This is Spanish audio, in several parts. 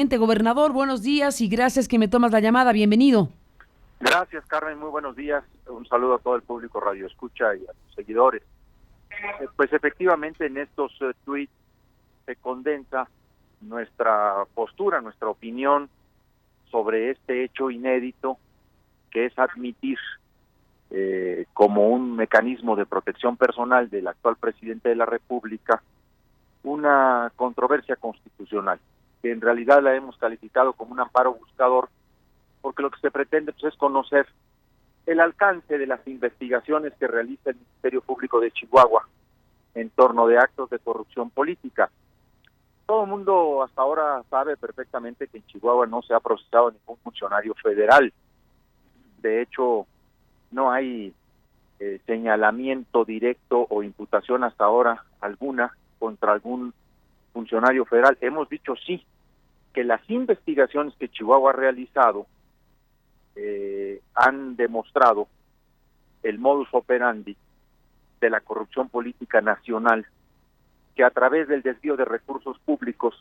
Gobernador, buenos días y gracias que me tomas la llamada. Bienvenido. Gracias, Carmen. Muy buenos días. Un saludo a todo el público Radio Escucha y a sus seguidores. Pues efectivamente en estos tweets se condensa nuestra postura, nuestra opinión sobre este hecho inédito que es admitir como un mecanismo de protección personal del actual presidente de la República una controversia constitucional, que en realidad la hemos calificado como un amparo buscador, porque lo que se pretende pues, es conocer el alcance de las investigaciones que realiza el Ministerio Público de Chihuahua en torno de actos de corrupción política. Todo el mundo hasta ahora sabe perfectamente que en Chihuahua no se ha procesado ningún funcionario federal. De hecho, no hay señalamiento directo o imputación hasta ahora alguna contra algún funcionario federal. Hemos dicho sí, que las investigaciones que Chihuahua ha realizado han demostrado el modus operandi de la corrupción política nacional, que a través del desvío de recursos públicos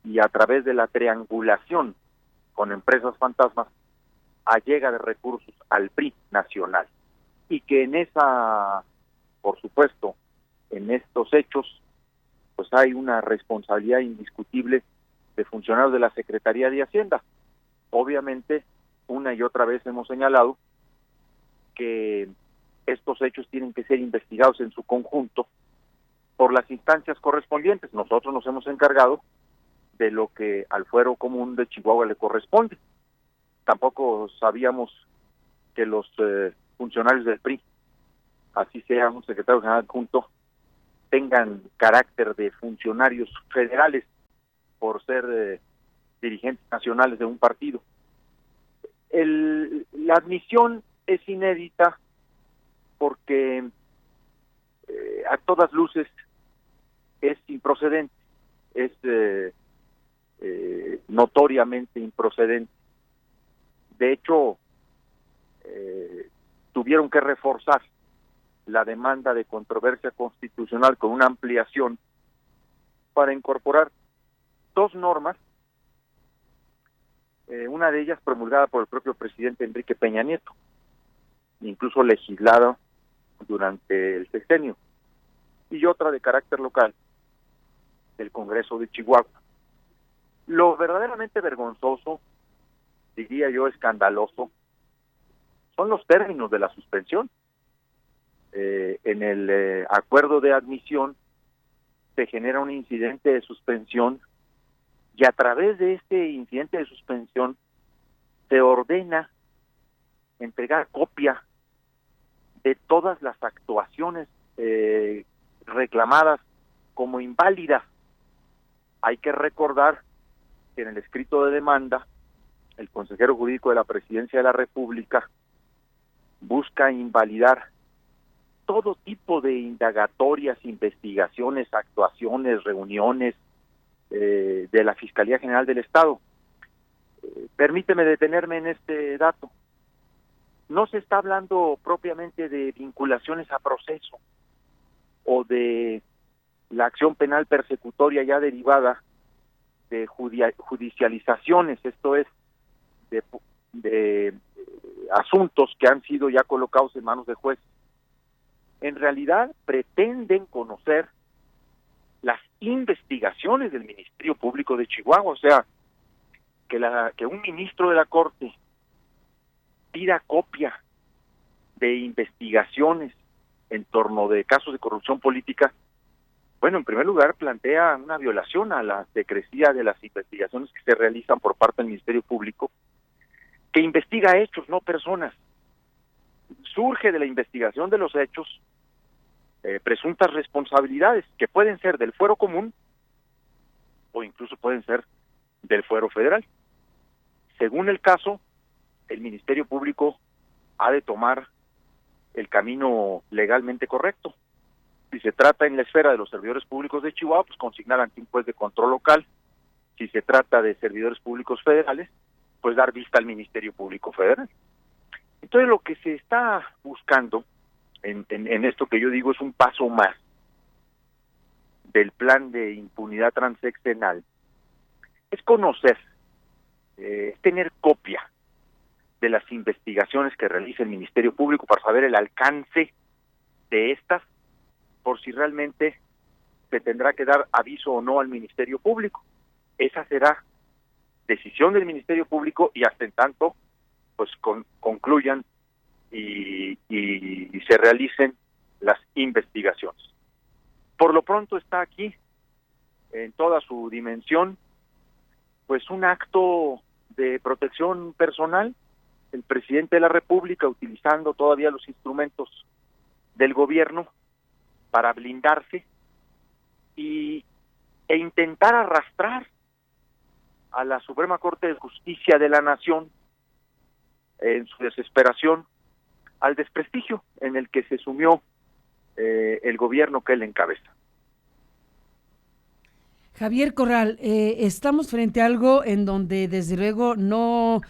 y a través de la triangulación con empresas fantasmas allega de recursos al PRI nacional, y que en esa, por supuesto, en estos hechos, pues hay una responsabilidad indiscutible de funcionarios de la Secretaría de Hacienda. Obviamente, una y otra vez hemos señalado que estos hechos tienen que ser investigados en su conjunto por las instancias correspondientes. Nosotros nos hemos encargado de lo que al fuero común de Chihuahua le corresponde. Tampoco sabíamos que los funcionarios del PRI, así sea un secretario general adjunto, tengan carácter de funcionarios federales por ser dirigentes nacionales de un partido. La admisión es inédita porque a todas luces es improcedente, es notoriamente improcedente. De hecho, tuvieron que reforzar la demanda de controversia constitucional con una ampliación para incorporar dos normas, una de ellas promulgada por el propio presidente Enrique Peña Nieto, incluso legislada durante el sexenio, y otra de carácter local del Congreso de Chihuahua. Lo verdaderamente vergonzoso, diría yo escandaloso, son los términos de la suspensión. En el acuerdo de admisión se genera un incidente de suspensión y a través de este incidente de suspensión se ordena entregar copia de todas las actuaciones reclamadas como inválidas. Hay que recordar que en el escrito de demanda el consejero jurídico de la Presidencia de la República busca invalidar todo tipo de indagatorias, investigaciones, actuaciones, reuniones de la Fiscalía General del Estado. Permíteme detenerme en este dato. No se está hablando propiamente de vinculaciones a proceso o de la acción penal persecutoria ya derivada de judicializaciones, esto es, de asuntos que han sido ya colocados en manos de jueces. En realidad pretenden conocer las investigaciones del Ministerio Público de Chihuahua, o sea, que un ministro de la Corte pida copia de investigaciones en torno de casos de corrupción política. Bueno, en primer lugar plantea una violación a la secrecía de las investigaciones que se realizan por parte del Ministerio Público, que investiga hechos, no personas. Surge de la investigación de los hechos presuntas responsabilidades que pueden ser del fuero común o incluso pueden ser del fuero federal. Según el caso, el Ministerio Público ha de tomar el camino legalmente correcto. Si se trata en la esfera de los servidores públicos de Chihuahua, pues consignar ante un juez de control local. Si se trata de servidores públicos federales, pues dar vista al Ministerio Público Federal. Entonces lo que se está buscando en esto que yo digo es un paso más del plan de impunidad transeccional, es conocer, es tener copia de las investigaciones que realiza el Ministerio Público para saber el alcance de estas, por si realmente se tendrá que dar aviso o no al Ministerio Público. Esa será decisión del Ministerio Público y hasta en tanto pues concluyan y se realicen las investigaciones. Por lo pronto está aquí, en toda su dimensión, pues un acto de protección personal, el presidente de la República utilizando todavía los instrumentos del gobierno para blindarse e intentar arrastrar a la Suprema Corte de Justicia de la Nación en su desesperación al desprestigio en el que se sumió el gobierno que él encabeza. Javier Corral, estamos frente a algo en donde desde luego no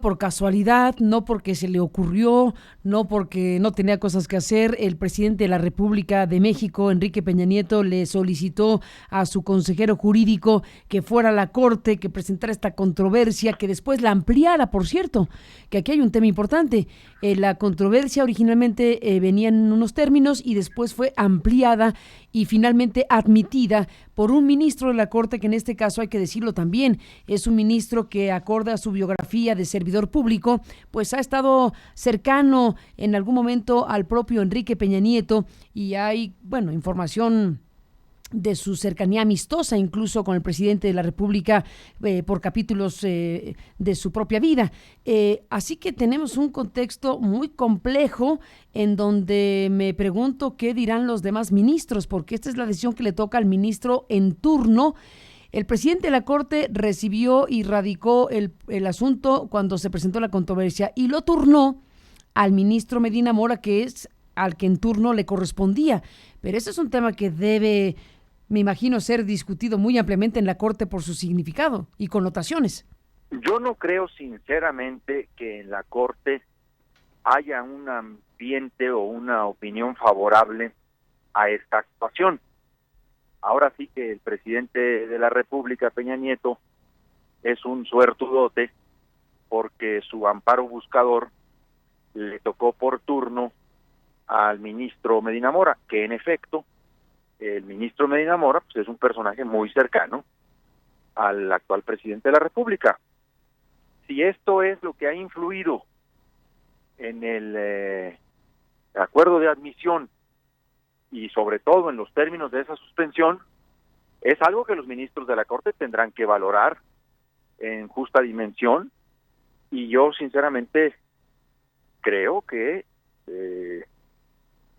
por casualidad, no porque se le ocurrió, no porque no tenía cosas que hacer, el presidente de la República de México, Enrique Peña Nieto, le solicitó a su consejero jurídico que fuera a la Corte, que presentara esta controversia, que después la ampliara, por cierto, que aquí hay un tema importante. La controversia originalmente venía en unos términos y después fue ampliada y finalmente admitida por un ministro de la Corte, que en este caso hay que decirlo también, es un ministro que acorde a su biografía de servidor público, pues ha estado cercano en algún momento al propio Enrique Peña Nieto y hay, información de su cercanía amistosa incluso con el presidente de la República por capítulos de su propia vida. Así que tenemos un contexto muy complejo en donde me pregunto qué dirán los demás ministros, porque esta es la decisión que le toca al ministro en turno. El presidente de la Corte recibió y radicó el asunto cuando se presentó la controversia y lo turnó al ministro Medina Mora, que es al que en turno le correspondía. Pero ese es un tema que debe, me imagino, ser discutido muy ampliamente en la Corte por su significado y connotaciones. Yo no creo sinceramente que en la Corte haya un ambiente o una opinión favorable a esta actuación. Ahora sí que el presidente de la República, Peña Nieto, es un suertudote porque su amparo buscador le tocó por turno al ministro Medina Mora, que en efecto, el ministro Medina Mora pues, es un personaje muy cercano al actual presidente de la República. Si esto es lo que ha influido en el acuerdo de admisión y sobre todo en los términos de esa suspensión, es algo que los ministros de la Corte tendrán que valorar en justa dimensión, y yo sinceramente creo que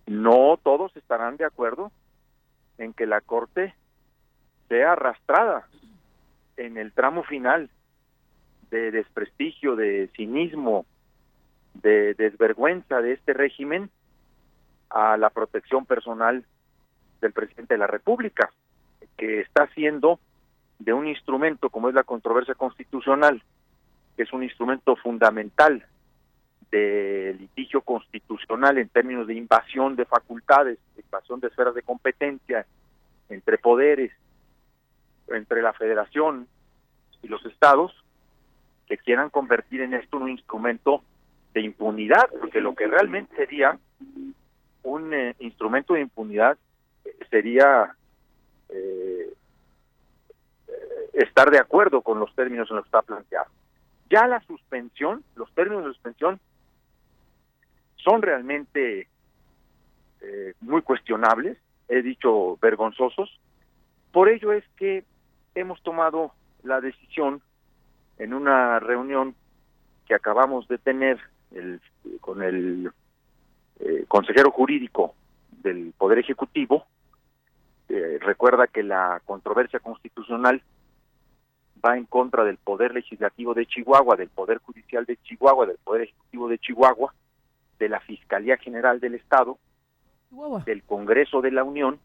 no todos estarán de acuerdo en que la Corte sea arrastrada en el tramo final de desprestigio, de cinismo, de desvergüenza de este régimen a la protección personal del presidente de la República, que está haciendo de un instrumento como es la controversia constitucional, que es un instrumento fundamental de litigio constitucional en términos de invasión de facultades, de invasión de esferas de competencia entre poderes, entre la Federación y los estados, que quieran convertir en esto un instrumento de impunidad, porque lo que realmente sería un instrumento de impunidad sería estar de acuerdo con los términos en los que está planteado. Ya la suspensión, los términos de suspensión son realmente muy cuestionables, he dicho vergonzosos. Por ello es que hemos tomado la decisión en una reunión que acabamos de tener con el consejero jurídico del Poder Ejecutivo. Recuerda que la controversia constitucional va en contra del Poder Legislativo de Chihuahua, del Poder Judicial de Chihuahua, del Poder Ejecutivo de Chihuahua, de la Fiscalía General del Estado, Chihuahua, del Congreso de la Unión.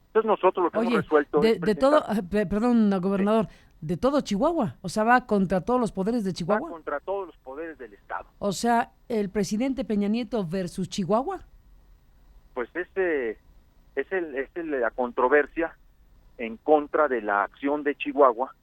Entonces nosotros lo que hemos resuelto de todo, perdón, gobernador, de todo Chihuahua, o sea, va contra todos los poderes de Chihuahua. Va contra todos los poderes del Estado. O sea, el presidente Peña Nieto versus Chihuahua. Pues es la controversia en contra de la acción de Chihuahua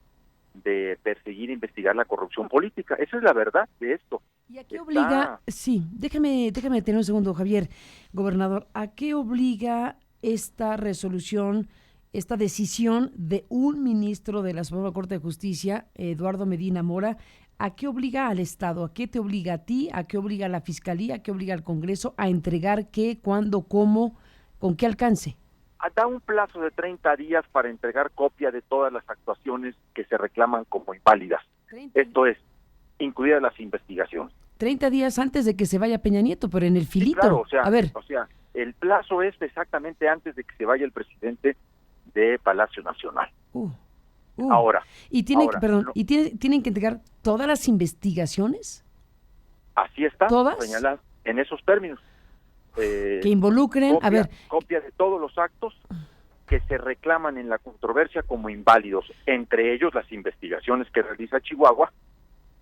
de perseguir e investigar la corrupción política. Esa es la verdad de esto. ¿Y a qué obliga? Sí, déjame tener un segundo, Javier, gobernador. ¿A qué obliga esta resolución, esta decisión de un ministro de la Suprema Corte de Justicia, Eduardo Medina Mora? ¿A qué obliga al Estado? ¿A qué te obliga a ti? ¿A qué obliga a la Fiscalía? ¿A qué obliga al Congreso a entregar qué, cuándo, cómo, con qué alcance? Da un plazo de 30 días para entregar copia de todas las actuaciones que se reclaman como inválidas. Esto es, incluidas las investigaciones. 30 días antes de que se vaya Peña Nieto, pero en el filito. Sí, claro, a ver. El plazo es exactamente antes de que se vaya el presidente de Palacio Nacional. Ahora. ¿Y tienen que entregar todas las investigaciones? Así está, ¿todas? Señaladas en esos términos. Que involucren, copia de todos los actos que se reclaman en la controversia como inválidos, entre ellos las investigaciones que realiza Chihuahua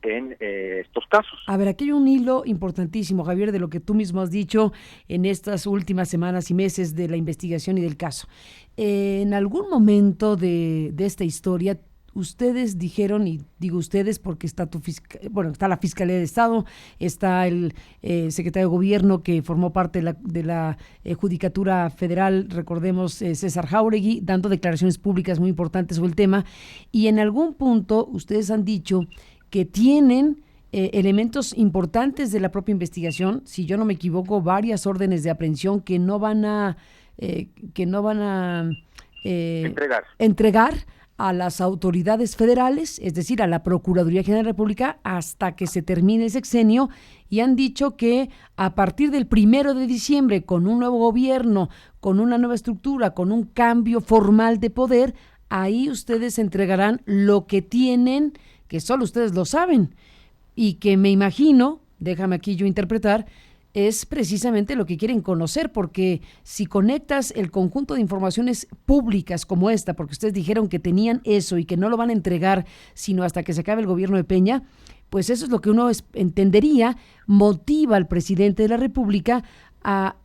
en estos casos. A ver, aquí hay un hilo importantísimo, Javier, de lo que tú mismo has dicho en estas últimas semanas y meses de la investigación y del caso. En algún momento de esta historia, ustedes dijeron, y digo ustedes porque está está la Fiscalía de Estado, está el secretario de Gobierno que formó parte de la Judicatura Federal, recordemos, César Jáuregui, dando declaraciones públicas muy importantes sobre el tema, y en algún punto ustedes han dicho que tienen elementos importantes de la propia investigación, si yo no me equivoco, varias órdenes de aprehensión que no van a entregar a las autoridades federales, es decir, a la Procuraduría General de la República, hasta que se termine el sexenio, y han dicho que a partir del 1 de diciembre, con un nuevo gobierno, con una nueva estructura, con un cambio formal de poder, ahí ustedes entregarán lo que tienen, que solo ustedes lo saben, y que me imagino, déjame aquí yo interpretar, es precisamente lo que quieren conocer, porque si conectas el conjunto de informaciones públicas como esta, porque ustedes dijeron que tenían eso y que no lo van a entregar sino hasta que se acabe el gobierno de Peña, pues eso es lo que uno entendería, motiva al presidente de la República a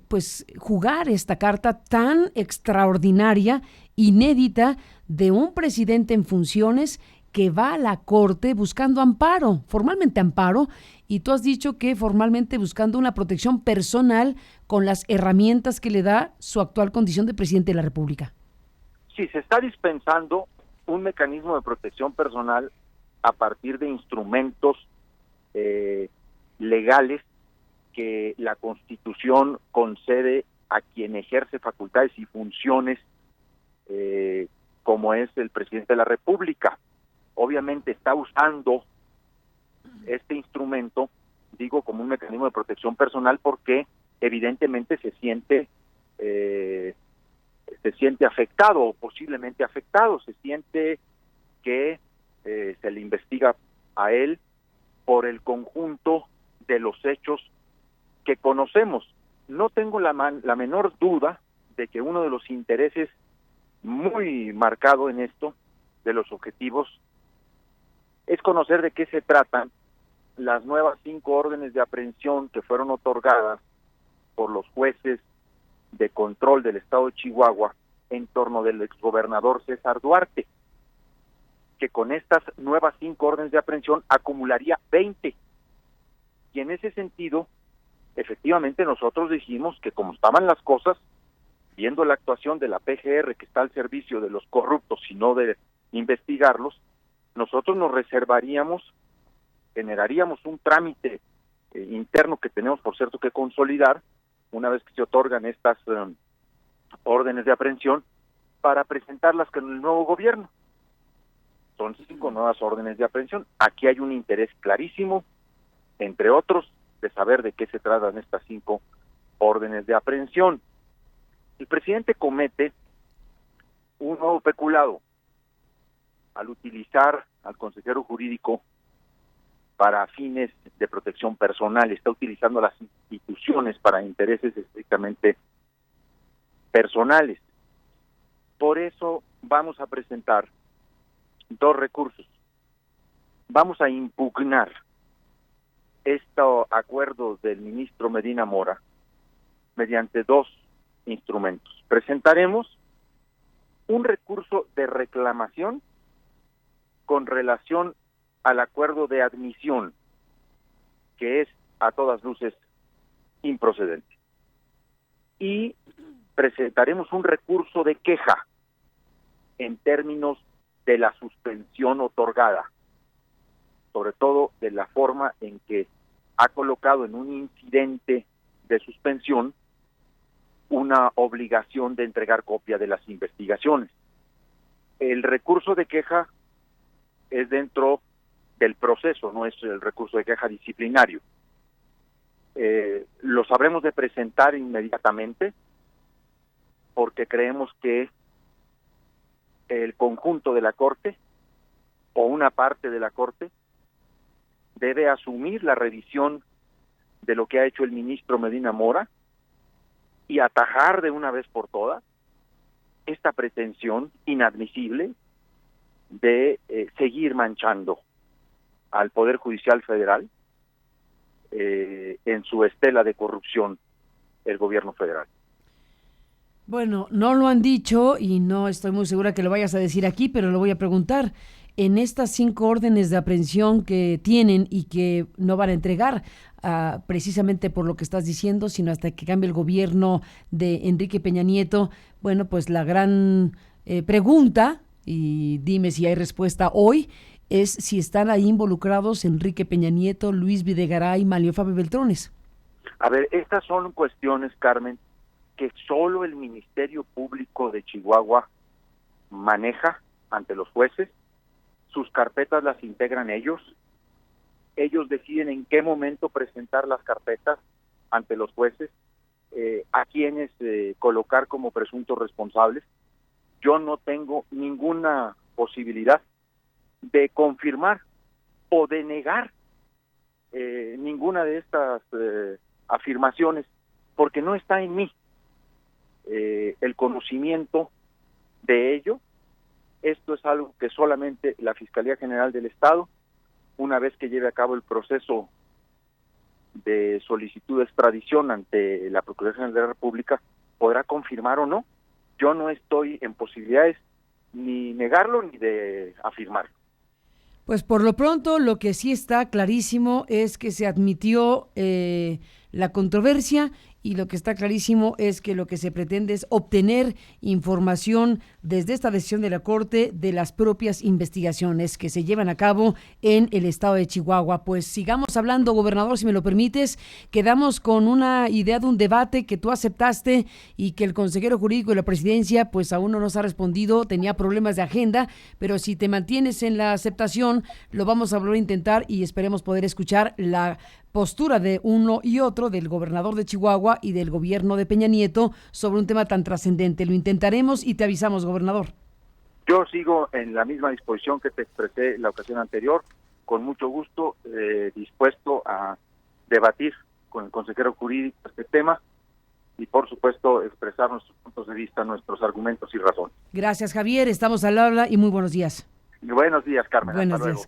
pues jugar esta carta tan extraordinaria, inédita, de un presidente en funciones que va a la Corte buscando amparo, formalmente amparo, y tú has dicho que formalmente buscando una protección personal con las herramientas que le da su actual condición de presidente de la República. Sí, se está dispensando un mecanismo de protección personal a partir de instrumentos legales que la Constitución concede a quien ejerce facultades y funciones como es el presidente de la República. Obviamente está usando este instrumento, digo, como un mecanismo de protección personal, porque evidentemente se siente afectado o posiblemente afectado, se siente que se le investiga a él por el conjunto de los hechos que conocemos. No tengo la menor duda de que uno de los intereses muy marcado en esto, de los objetivos, es conocer de qué se tratan las nuevas 5 órdenes de aprehensión que fueron otorgadas por los jueces de control del estado de Chihuahua en torno del exgobernador César Duarte, que con estas nuevas 5 órdenes de aprehensión acumularía 20. Y en ese sentido, efectivamente nosotros dijimos que como estaban las cosas, viendo la actuación de la PGR que está al servicio de los corruptos y no de investigarlos, nosotros nos reservaríamos, generaríamos un trámite interno que tenemos, por cierto, que consolidar una vez que se otorgan estas órdenes de aprehensión para presentarlas con el nuevo gobierno. Son 5 nuevas órdenes de aprehensión. Aquí hay un interés clarísimo, entre otros, de saber de qué se tratan estas 5 órdenes de aprehensión. El presidente comete un nuevo peculado al utilizar al consejero jurídico para fines de protección personal, está utilizando a las instituciones para intereses estrictamente personales. Por eso vamos a presentar 2 recursos. Vamos a impugnar este acuerdo del ministro Medina Mora mediante 2 instrumentos. Presentaremos un recurso de reclamación con relación al acuerdo de admisión, que es a todas luces improcedente. Y presentaremos un recurso de queja en términos de la suspensión otorgada, sobre todo de la forma en que ha colocado en un incidente de suspensión una obligación de entregar copia de las investigaciones. El recurso de queja es dentro del proceso, no es el recurso de queja disciplinario. Lo sabremos de presentar inmediatamente porque creemos que el conjunto de la Corte o una parte de la Corte debe asumir la revisión de lo que ha hecho el ministro Medina Mora y atajar de una vez por todas esta pretensión inadmisible de seguir manchando al Poder Judicial Federal en su estela de corrupción el gobierno federal. Bueno, no lo han dicho y no estoy muy segura que lo vayas a decir aquí, pero lo voy a preguntar. En estas 5 órdenes de aprehensión que tienen y que no van a entregar, precisamente por lo que estás diciendo, sino hasta que cambie el gobierno de Enrique Peña Nieto, bueno, pues la gran pregunta, y dime si hay respuesta hoy, es si están ahí involucrados Enrique Peña Nieto, Luis Videgaray, Manlio Fabio Beltrones. A ver, estas son cuestiones, Carmen, que solo el Ministerio Público de Chihuahua maneja ante los jueces. Sus carpetas las integran ellos deciden en qué momento presentar las carpetas ante los jueces, a quienes colocar como presuntos responsables. Yo no tengo ninguna posibilidad de confirmar o de negar ninguna de estas afirmaciones, porque no está en mí el conocimiento de ello. Esto es algo que solamente la Fiscalía General del Estado, una vez que lleve a cabo el proceso de solicitud de extradición ante la Procuraduría General de la República, podrá confirmar o no. Yo no estoy en posibilidades ni negarlo ni de afirmarlo. Pues por lo pronto lo que sí está clarísimo es que se admitió la controversia, y lo que está clarísimo es que lo que se pretende es obtener información desde esta decisión de la Corte de las propias investigaciones que se llevan a cabo en el estado de Chihuahua. Pues sigamos hablando, gobernador, si me lo permites. Quedamos con una idea de un debate que tú aceptaste y que el consejero jurídico de la presidencia pues aún no nos ha respondido, tenía problemas de agenda, pero si te mantienes en la aceptación, lo vamos a volver a intentar y esperemos poder escuchar la postura de uno y otro, del gobernador de Chihuahua y del gobierno de Peña Nieto, sobre un tema tan trascendente. Lo intentaremos y te avisamos, gobernador. Yo sigo en la misma disposición que te expresé la ocasión anterior, con mucho gusto, dispuesto a debatir con el consejero jurídico este tema y, por supuesto, expresar nuestros puntos de vista, nuestros argumentos y razones. Gracias, Javier. Estamos al habla y muy buenos días. Buenos días, Carmen. Buenos días.